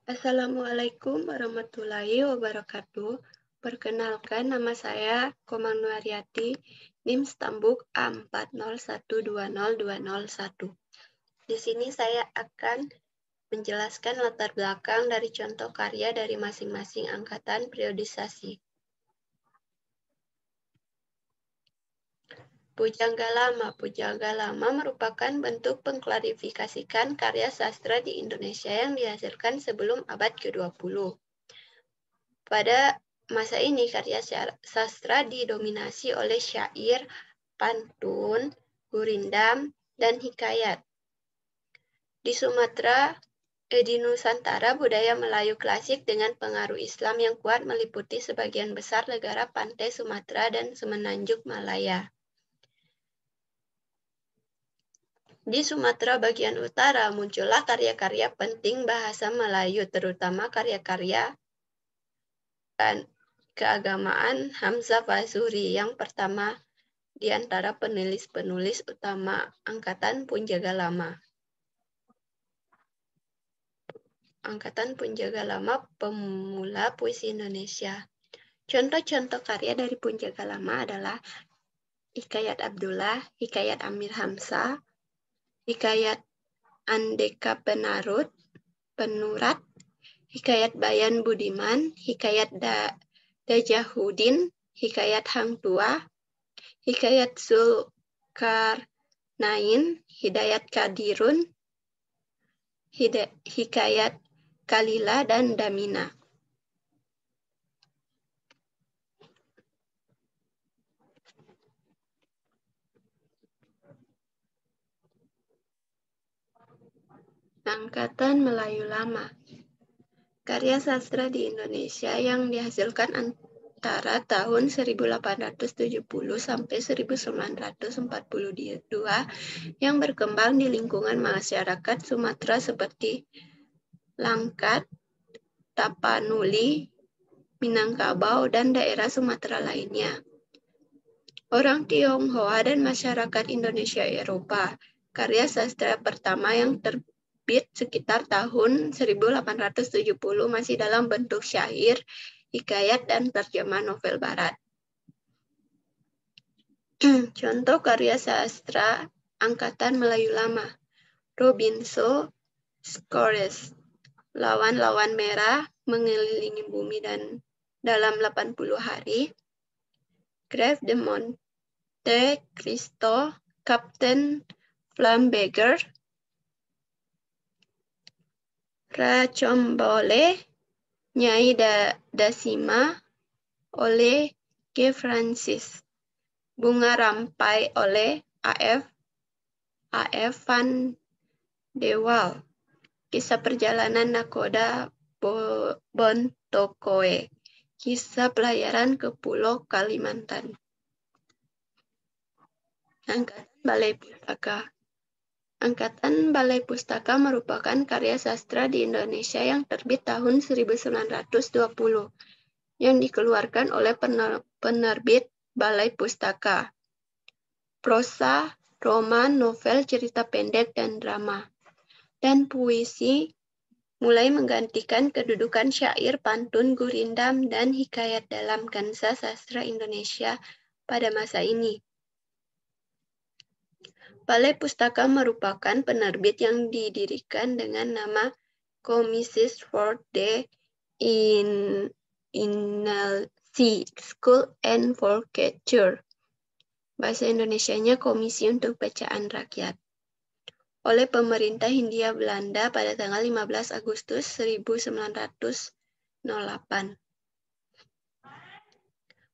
Assalamualaikum warahmatullahi wabarakatuh. Perkenalkan, nama saya Komang Nuaryati, NIM Stambuk A40120201. Di sini saya akan menjelaskan latar belakang dari contoh karya dari masing-masing angkatan periodisasi. Pujangga Lama. Pujangga Lama merupakan bentuk pengklarifikasikan karya sastra di Indonesia yang dihasilkan sebelum abad ke-20. Pada masa ini, karya sastra didominasi oleh syair, pantun, gurindam, dan hikayat. Di Nusantara, budaya Melayu klasik dengan pengaruh Islam yang kuat meliputi sebagian besar negara pantai Sumatera dan Semenanjung Malaya. Di Sumatera bagian utara muncullah karya-karya penting bahasa Melayu, terutama karya-karya keagamaan Hamzah Fazuri yang pertama di antara penulis-penulis utama angkatan Punjaga Lama. Angkatan Punjaga Lama pemula puisi Indonesia. Contoh-contoh karya dari Punjaga Lama adalah Hikayat Abdullah, Hikayat Amir Hamzah, Hikayat Andeka Penurat, Hikayat Bayan Budiman, Hikayat Dajahudin, Hikayat Hang Tuah, Hikayat Zulkarnain, Hidayat Kadirun, Hikayat Kalila, dan Damina. Angkatan Melayu Lama. Karya sastra di Indonesia yang dihasilkan antara tahun 1870 sampai 1942 yang berkembang di lingkungan masyarakat Sumatera seperti Langkat, Tapanuli, Minangkabau, dan daerah Sumatera lainnya. Orang Tionghoa dan masyarakat Indonesia Eropa. Karya sastra pertama yang terbit sekitar tahun 1870 masih dalam bentuk syair, hikayat, dan terjemah novel barat. Contoh karya sastra angkatan Melayu Lama. Robinson Crusoe, Lawan-lawan merah mengelilingi bumi dan dalam 80 hari. Grave de Monte Cristo, Kapten Flambeger, Raciombole, Nyai Dasima oleh G. Francis, Bunga Rampai oleh A.F. van de Waal, Kisah Perjalanan Nakoda Bontokoe, Kisah Pelayaran ke Pulau Kalimantan. Angkatan Balai Pustaka. Angkatan Balai Pustaka merupakan karya sastra di Indonesia yang terbit tahun 1920, yang dikeluarkan oleh penerbit Balai Pustaka. Prosa, roman, novel, cerita pendek, dan drama. Dan puisi mulai menggantikan kedudukan syair, pantun, gurindam, dan hikayat dalam kancah sastra Indonesia pada masa ini. Balai Pustaka merupakan penerbit yang didirikan dengan nama Commissions for the Inalsi School and for Culture. Bahasa Indonesianya Komisi untuk Bacaan Rakyat. Oleh pemerintah Hindia Belanda pada tanggal 15 Agustus 1908.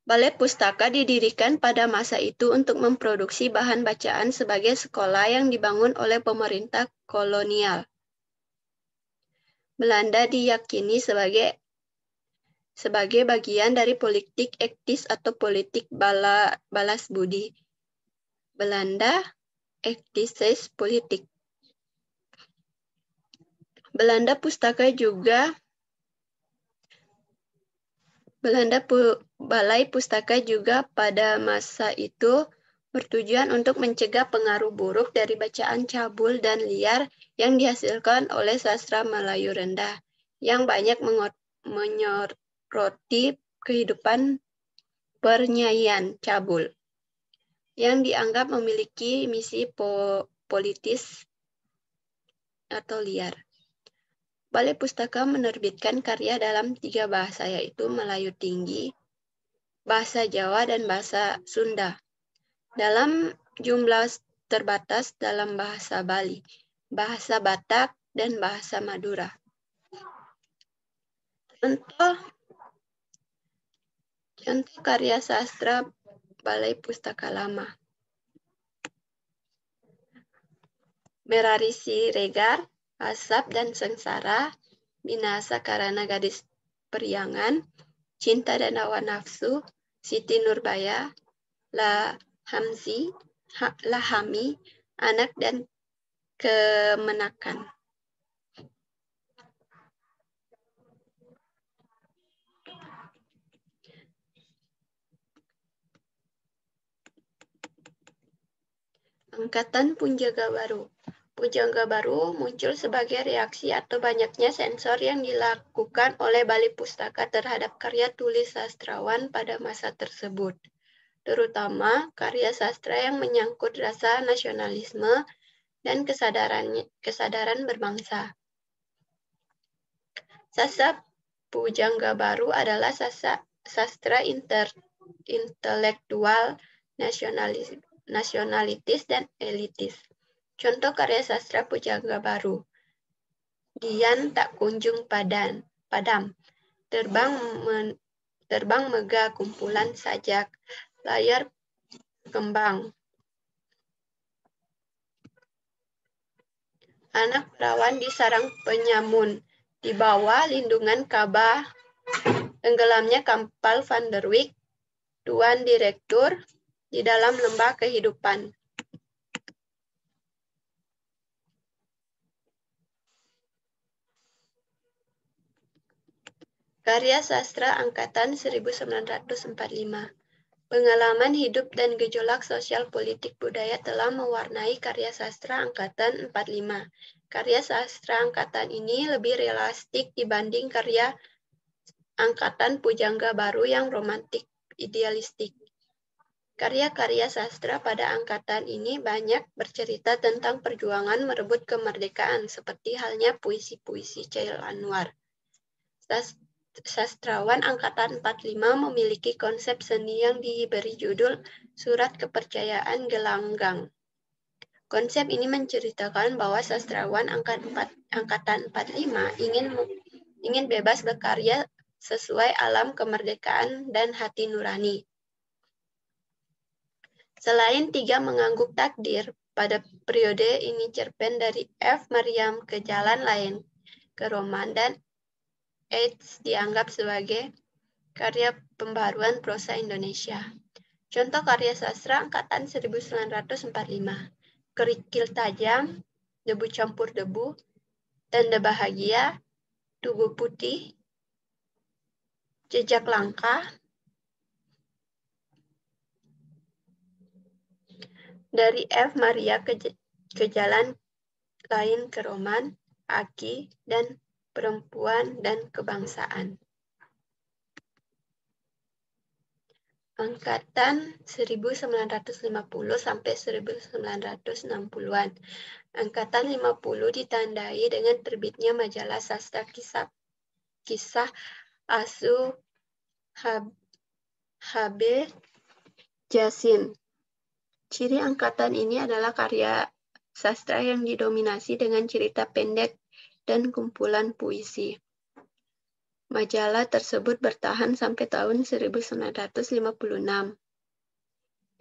Balai Pustaka didirikan pada masa itu untuk memproduksi bahan bacaan sebagai sekolah yang dibangun oleh pemerintah kolonial. Belanda diyakini sebagai bagian dari politik etis atau politik balas budi. Belanda etis politik. Balai Pustaka juga pada masa itu bertujuan untuk mencegah pengaruh buruk dari bacaan cabul dan liar yang dihasilkan oleh sastra Melayu rendah. yang banyak menyoroti kehidupan pernyanyian cabul yang dianggap memiliki misi politis atau liar. Balai Pustaka menerbitkan karya dalam 3 bahasa, yaitu Melayu Tinggi, bahasa Jawa, dan bahasa Sunda. Dalam jumlah terbatas dalam bahasa Bali, bahasa Batak, dan bahasa Madura. Contoh karya sastra Balai Pustaka Lama. Merari Siregar, Asap dan Sengsara, Binasa Karena Gadis Periangan, Cinta dan Hawa Nafsu, Siti Nurbaya, Lahami, Anak dan Kemenakan. Angkatan Punjaga Baru. Punjaga Baru muncul sebagai reaksi atau banyaknya sensor yang dilakukan oleh Balai Pustaka terhadap karya tulis sastrawan pada masa tersebut, terutama karya sastra yang menyangkut rasa nasionalisme dan kesadaran berbangsa. Sastra Pujangga Baru adalah sastra intelektual nasionalitis dan elitis. Contoh karya sastra Pujangga Baru: Dian Tak Kunjung Padam, Terbang Megah Kumpulan Sajak, Layar Kembang, Anak Perawan di Sarang Penyamun, Di Bawah Lindungan Ka'bah, Tenggelamnya Kapal Van der Wijk, Tuan Direktur, Di Dalam Lembah Kehidupan. Karya sastra angkatan 1945. Pengalaman hidup dan gejolak sosial politik budaya telah mewarnai karya sastra angkatan 45. Karya sastra angkatan ini lebih realistik dibanding karya angkatan Pujangga Baru yang romantik idealistik. Karya-karya sastra pada angkatan ini banyak bercerita tentang perjuangan merebut kemerdekaan, seperti halnya puisi-puisi Chail Anwar. Sastrawan angkatan 45 memiliki konsep seni yang diberi judul Surat Kepercayaan Gelanggang. Konsep ini menceritakan bahwa sastrawan angkatan 45 ingin bebas berkarya sesuai alam kemerdekaan dan hati nurani. Selain 3 mengangguk takdir, pada periode ini cerpen dari F. Maryam ke Jalan Lain ke Roman dan AIDS dianggap sebagai karya pembaruan prosa Indonesia. Contoh karya sastra angkatan 1945. Kerikil Tajam, Debu Campur Debu, Tanda Bahagia, Tugu Putih, Jejak Langkah, Dari F. Maria ke Jalan Lain ke Roman, Aki, dan Perempuan dan Kebangsaan. Angkatan 1950 sampai 1960-an. Angkatan 50 ditandai dengan terbitnya majalah sastra kisah Asu H.B. Jasin. Ciri angkatan ini adalah karya sastra yang didominasi dengan cerita pendek dan kumpulan puisi. Majalah tersebut bertahan sampai tahun 1956,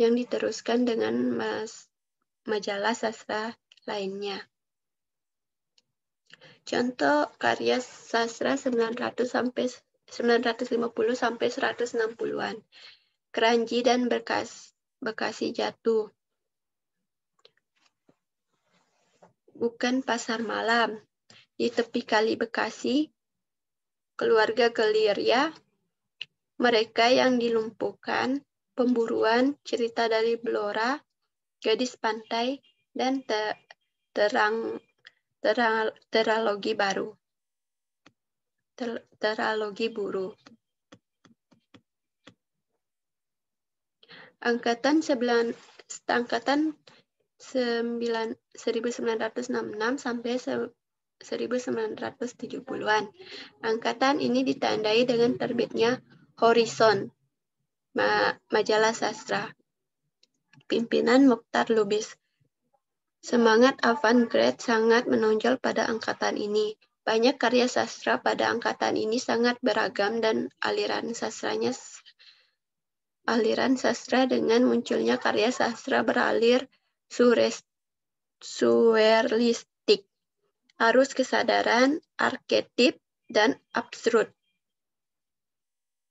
yang diteruskan dengan majalah sastra lainnya. Contoh karya sastra 950 sampai 160-an. Keranji dan Bekasi Jatuh. Bukan Pasar Malam. Di Tepi Kali Bekasi, Keluarga Gelirya, Mereka yang Dilumpuhkan, Pemburuan, Cerita dari Blora, Gadis Pantai, dan Teralogi Baru. tetralogi buruh. Angkatan 1966 sampai 1970-an. Angkatan ini ditandai dengan terbitnya Horizon, majalah sastra. Pimpinan Mokhtar Lubis. Semangat avant-garde sangat menonjol pada angkatan ini. Banyak karya sastra pada angkatan ini sangat beragam dan aliran sastra dengan munculnya karya sastra beralir surrealistik, arus kesadaran, arketip, dan absurd.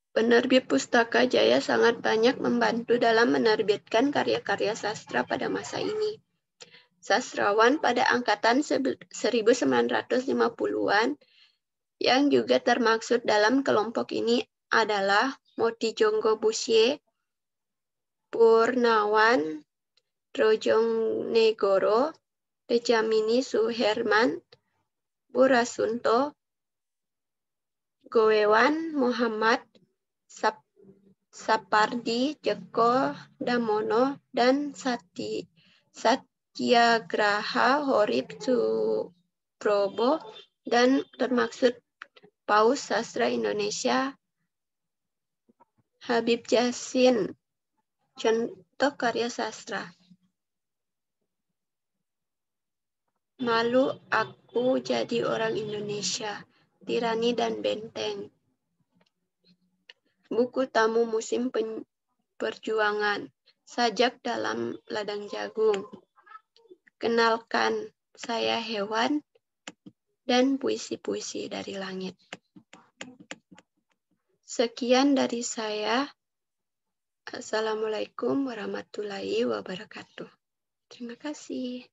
Penerbit Pustaka Jaya sangat banyak membantu dalam menerbitkan karya-karya sastra pada masa ini. Sastrawan pada angkatan 1950-an yang juga termaksud dalam kelompok ini adalah Motijonggo Busie, Purnawan Trojonegoro, Djamini Suherman, Burasunto, Goewan Muhammad, Sapardi Djoko Damono, dan Satyagraha Horib Suprobo, dan termaksud Paus Sastra Indonesia Habib Djassin. Contoh karya sastra. Malu aku jadi orang Indonesia, Tirani dan Benteng. Buku tamu musim perjuangan, Sajak dalam ladang jagung. Kenalkan, saya hewan, dan puisi-puisi dari langit. Sekian dari saya. Assalamualaikum warahmatullahi wabarakatuh. Terima kasih.